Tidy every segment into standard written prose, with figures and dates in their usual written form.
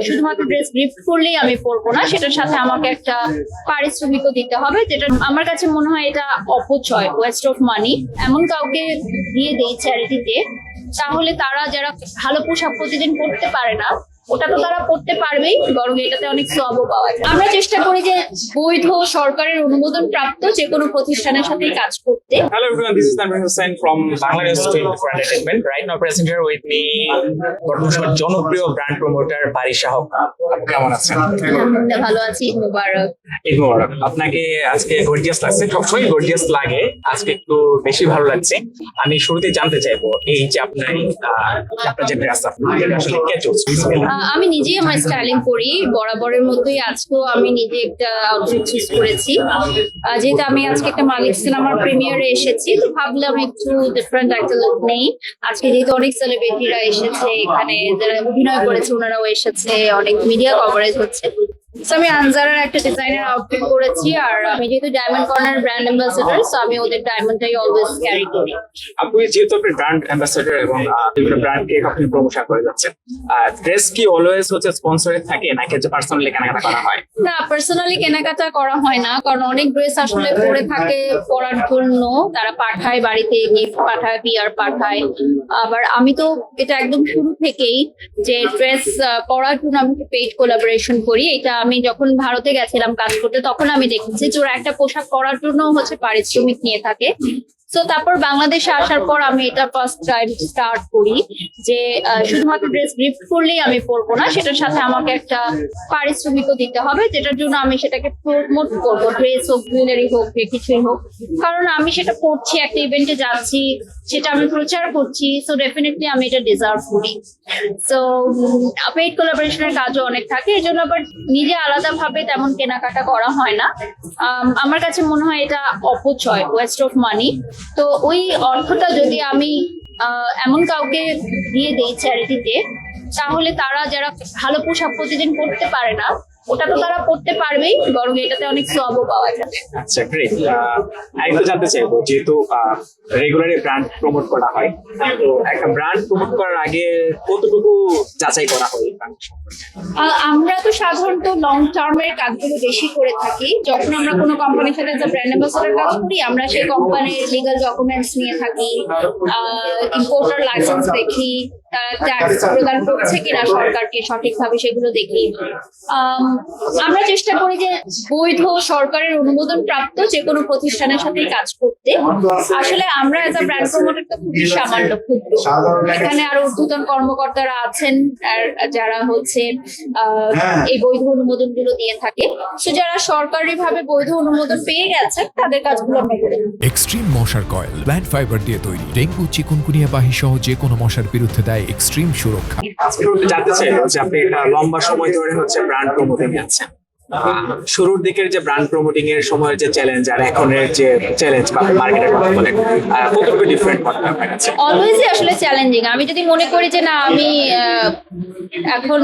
শুধুমাত্র dress gift করলেই আমি পরবো না, সেটার সাথে আমাকে একটা পারিশ্রমিকও দিতে হবে, যেটা আমার কাছে মনে হয় এটা অপচয়, ওয়েস্ট অফ মানি। এমন কাউকে দিয়ে দেই চ্যারিটিতে, তাহলে তারা যারা ভালো পোশাক প্রতিদিন পরতে পারে না, ওটা তো তারা পড়তে পারবেই, বরং এটাতে অনেক সওয়াবও পাওয়া যায়। আমরা চেষ্টা করি যে বৈধ সরকারের অনুমোদন প্রাপ্ত যে কোনো প্রতিষ্ঠানের সাথে কাজ করতে। Hello everyone, this is Tanvir Hussain from Bangladesh Street for Entertainment. Right now present here with me বর্তমান সময়ের জনপ্রিয় ব্র্যান্ড প্রমোটার পারিশা হক। আপনি কেমন আছেন? আলহামদুলিল্লাহ ভালো আছি, ঈদ মোবারক। ঈদ মোবারক। আপনাকে আজকে গর্জিয়াস লাগছে, সবসময় গর্জিয়াস লাগে, আজকে একটু বেশি ভালো লাগছে। আমি শুরুতেই জানতে চাইবো এই যে আপনার যে ড্রেস এটা আসলে কে চুজ করেছেন? আমি নিজেই আমার স্টাইলিং করি, বরাবরের মতোই আজকেও আমি নিজে একটা আউটফিট চুজ করেছি। যেহেতু আমি আজকে একটা মালিক সিনেমার প্রিমিয়ারে এসেছি, তো ভাবলাম একটু ডিফারেন্ট একটা লুক নেই। আজকে যেহেতু অনেক সেলিব্রিটিরা এসেছে এখানে, যারা অভিনয় করেছে ওনারাও এসেছে, অনেক মিডিয়া কভারেজ হচ্ছে। So, আমি আনজারার একটা ডিজাইনার আউটফিট করেছি, আর আমি যেহেতু diamond corner brand ambassador, so আমি ওদের ডায়মন্ডটাই অলওয়েজ ক্যারি করি। আপনি যেহেতু আপনি ব্র্যান্ড অ্যাম্বাসেডর এবং বিভিন্ন ব্র্যান্ডকে আপনি প্রমোশন করে যাচ্ছেন, ড্রেস কি অলওয়েজ হচ্ছে স্পন্সরে থাকে নাকি যে পার্সোনালি কেনাকাটা করা হয়? না, পার্সোনালি কেনাকাটা করা হয় না, কারণ অনেক ড্রেস আসলে পরে থাকে পরার জন্য, তারা পাঠায় বাড়িতে, গিফট পাঠায়, পিআর পাঠায়। আবার আমি তো এটা একদম শুরু থেকেই যে ড্রেস পরার জন্য আমি পেইড কোলাবোরেশন করি। এটা আমি যখন ভারতে গেছিলাম কাজ করতে, তখন আমি দেখেছি যে ওরা একটা পোশাক পরার জন্য হচ্ছে পারিশ্রমিক নিয়ে থাকে। তো তারপর বাংলাদেশে আসার পর আমি এটা ফার্স্ট টাইম স্টার্ট করি যে শুধুমাত্র ড্রেস গিফট করলেই আমি পরবো না, সেটার সাথে আমাকে একটা পারিশ্রমিকও দিতে হবে, যেটার জন্য আমি সেটাকে প্রমোট করবো, ড্রেস হোক, জুয়েলারি হোক, যে কিছুই হোক। কারণ আমি সেটা পড়ছি, একটা ইভেন্টে যাচ্ছি, সেটা আমি প্রচার করছি, সো ডেফিনেটলি আমি এটা ডিজার্ভ করি। সো পেইড কোলাবোরেশনের কাজও অনেক থাকে, এই জন্য আবার নিজে আলাদাভাবে তেমন কেনাকাটা করা হয় না। আমার কাছে মনে হয় এটা অপচয়, ওয়েস্ট অফ মানি। তো ওই অর্থটা যদি আমি এমন কাউকে দিয়ে দেই চ্যারিটিতে, তাহলে তারা যারা ভালো পোশাক প্রতিদিন পরতে পারে না, ওটা তো তারা পড়তে পারবেই, বরং এটাতে অনেক সওয়াবও পাওয়া যাবে। আচ্ছা, গ্রেট। আরেকটা জানতে চাইবো, যেহেতু রেগুলারলি ব্র্যান্ড প্রমোট করা হয়, তো একটা ব্র্যান্ড প্রমোট করার আগে কতটুকু যাচাই করা হয়? আমরা তো সাধারণত লং টার্মের কাজগুলো বেশি করে থাকি। যখন আমরা কোনো কোম্পানির সাথে ব্র্যান্ড অ্যাম্বাসেডর কাজ করি, আমরা সেই কোম্পানির লিগাল ডকুমেন্টস নিয়ে থাকি, ইম্পোর্টার লাইসেন্স দেখি, তারা ট্যাক্স প্রদান করছে কিনা সরকারকে সঠিকভাবে, সেগুলো দেখি। আমরা চেষ্টা করি যে বৈধ সরকারের অনুমোদন প্রাপ্ত যে কোনো প্রতিষ্ঠানের সাথে কাজ করতে। আসলে আমরা এজ আ ব্র্যান্ড প্রমোটার তো খুবই সামান্য, ক্ষুদ্র। এখানে আরো ঊর্ধ্বতন কর্মকর্তারা আছেন যারা হচ্ছে এই বৈধ অনুমোদন গুলো দিয়ে থাকে। তো যারা সরকারি ভাবে বৈধ অনুমোদন পেয়ে গেছে, তাদের কাজগুলো আমরা করি। এক্সট্রিম মশার কয়েল প্ল্যান্ট ফাইবার দিয়ে তৈরি, ডেঙ্গু, চিকুনগুনিয়া বাহি সহ যে কোনো মশার বিরুদ্ধে দেয় এক্সট্রিম সুরক্ষা। আজকে জানতে চাইবো যে আপনি একটা লম্বা সময় ধরে হচ্ছে ব্র্যান্ড প্রমোটিং আছেন, শুরুর দিকের যে ব্র্যান্ড প্রমোটিং এর সময়ের যে চ্যালেঞ্জ আর এখনের যে চ্যালেঞ্জ বা মার্কেটের কথা বলেন, কতটুকু ডিফারেন্ট মনে হয় আপনার কাছে? অলওয়েজই আসলে চ্যালেঞ্জিং। আমি যদি মনে করি যে না, আমি এখন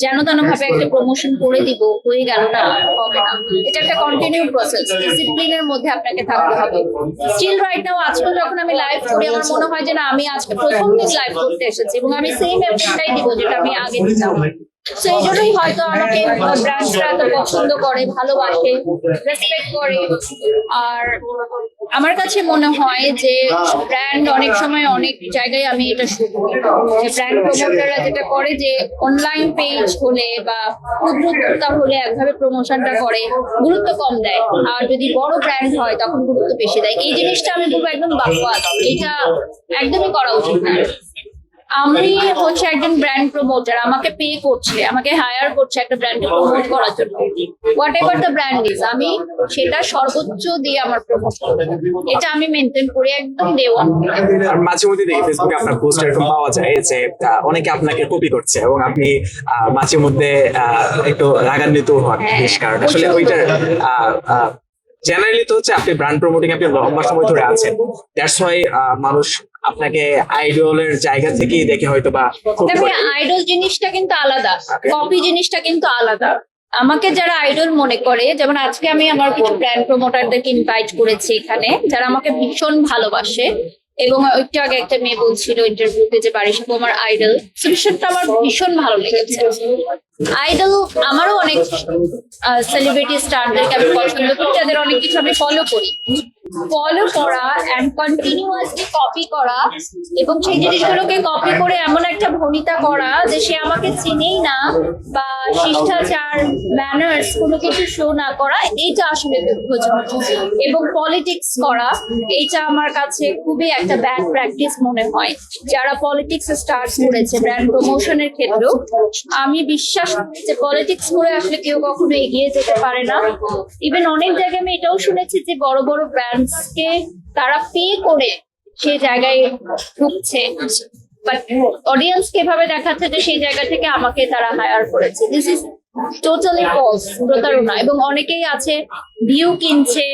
যেন তেন ভাবে একটা প্রমোশন করে দিব, হয়ে গেল, না, হবে না। এটা একটা কন্টিনিউ প্রসেস, ডিসিপ্লিনের মধ্যে আপনাকে থাকতে হবে। স্টিল রাইট নাও আজকাল যখন আমি লাইভ করি, আমার মনে হয় যে না, আমি আজকে প্রথম দিন লাইভ করতে এসেছি এবং আমি সেম এফোর্টটাই দিব যেটা আমি আগে দিতাম। তো এই জন্যই হয়তো আমাকে ব্র্যান্ডরা এত পছন্দ করে, ভালোবাসে, রেসপেক্ট করে। আর আমার কাছে মনে হয় যে ব্র্যান্ড অনেক সময় অনেক জায়গায় আমি এটা শুনি যে ব্র্যান্ড প্রমোটাররা যেটা করে যে অনলাইন পেজ হলে বা উদ্যোক্তা হলে একভাবে প্রমোশনটা করে, গুরুত্ব কম দেয়, আর যদি বড় ব্র্যান্ড হয় তখন গুরুত্ব বেশি দেয়। এই জিনিসটা আমি বলবো একদম বাকওয়াস, এটা একদমই করা উচিত না। আমি হচ্ছে একজন ব্র্যান্ড প্রমোটার, আমাকে পে করছে, আমাকে হায়ার করছে একটা ব্র্যান্ডকে প্রমোট করার জন্য। What ever the brand is, আমি সেটা সর্বোচ্চ দিয়ে আমার প্রমোট করবো, এটা আমি মেনটেন করি একদম ডে ওয়ান। আর মাঝে মধ্যে দেখি ফেসবুকে আপনার পোস্ট এরকম পাওয়া যায় যে অনেকে আপনাকে কপি করছে এবং আপনি মাঝে মধ্যে একটু রাগান্বিত হন, কারণ আসলে ওইটার জেনারেলি তো হচ্ছে আপনি ব্র্যান্ড প্রমোটিং আপনি লম্বা সময় ধরে আছেন, দ্যাটস ওয়াই মানুষ আপনাকে আইডলের জায়গা থেকেই দেখে হয়তো বা। আইডল জিনিসটা কিন্তু আলাদা, কপি জিনিসটা কিন্তু আলাদা। আমাকে যারা আইডল মনে করে, যেমন আজকে আমি আমার কিছু ব্র্যান্ড প্রমোটারদেরকে ইনভাইট করেছি এখানে, যারা আমাকে ভীষণ ভালোবাসে এবং একটু আগে একটা মেয়ে বলছিল ইন্টারভিউতে যে বারিশ আপু আমার আইডল, বিষয়টা আমার ভীষণ ভালো লেগেছে। আইডল আমারও অনেক সেলিব্রিটি স্টারদেরকে আমি পছন্দ করি, যাদের অনেক কিছু আমি ফলো করি। ফলো করা অ্যান্ড কন্টিনিউয়াসলি কপি করা এবং সেই জিনিসগুলোকে কপি করে এমন একটা ভনিতা করা যে সে আমাকে চিনেই না বা শিষ্টাচার ম্যানার্স কোনো কিছু শো না করা, এইটা আসলে দুঃখজনক। এবং পলিটিক্স করা, এইটা আমার কাছে খুবই একটা ব্যাড প্র্যাকটিস মনে হয়। যারা পলিটিক্স স্টার্ট করেছে ব্র্যান্ড প্রমোশনের ক্ষেত্রেও, আমি বিশ্বাস করি যে পলিটিক্স করে আসলে কেউ কখনো এগিয়ে যেতে পারে না। ইভেন অনেক জায়গায় আমি এটাও শুনেছি যে বড় বড় ব্র্যান্ডস কে তারা পে করে সেই জায়গায় ঢুকছে, বাট অডিয়েন্স কিভাবে দেখাচ্ছে যে সেই জায়গা থেকে আমাকে তারা হায়ার করেছে। দিস ইজ টোটালি ফলস, প্রতারণা। এবং অনেকেই আছে ভিউ কিনছে,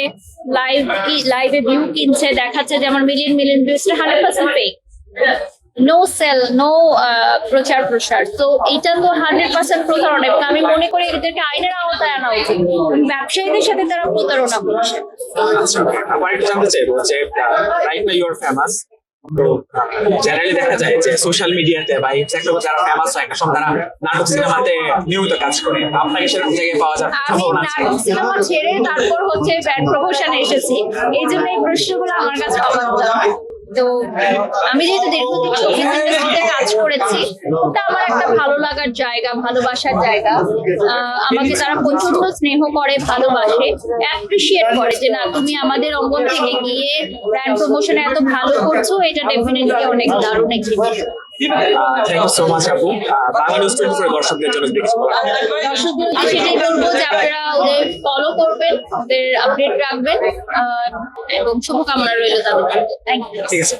লাইভে ভিউ কিনছে, দেখাচ্ছে যে আমার million million views, 100% fake. No sale, no প্রচার প্রসার। তো এটা তো 100% প্রতারণা এবং আমি মনে করি এদেরকে আইনের আওতায় আনা উচিত। ব্যবসায়ীদের সাথে তারা প্রতারণা করছে। আচ্ছা, আবার একটু জানতে চাইবো যে right now you are famous, তো জেনারেলি দেখা যায় যে সোশ্যাল মিডিয়াতে বা এই সেক্টরে যারা ফেমাস হয় একটা সময় তারা নাটক সিনেমাতে নিয়মিত কাজ করে, আপনাকে সেরকম জায়গায় পাওয়া যাবে? আমি নাটক সিনেমা ছেড়ে তারপর হচ্ছে ব্র্যান্ড প্রমোশনে এসেছি, এই জন্য এই প্রশ্নগুলো আমার কাছে অবান্তর। তো আমি যেহেতু দীর্ঘদিন ছবি ইন্ডাস্ট্রিতে কাজ করেছি, এটা আমার একটা ভালো লাগার জায়গা, ভালোবাসার জায়গা। আমাকে তারা প্রচন্ড স্নেহ করে, ভালোবাসে, অ্যাপ্রিসিয়েট করে যে না তুমি আমাদের অঙ্গন থেকে গিয়ে ব্র্যান্ড প্রমোশনে এত ভালো করছো, এটা ডেফিনেটলি অনেক দারুণ একটি বিষয়। থ্যাংক ইউ সো মাচ আপু। বাংলা নিউজ 24 দর্শকদের জন্য কিছু বলার? দর্শকদেরকে সেটাই বলবো যে আপনারা ওদের ফলো করবেন, ওদের আপডেট রাখবেন, এবং শুভকামনা রইল তাদের জন্য। Thank you. ঠিক আছে।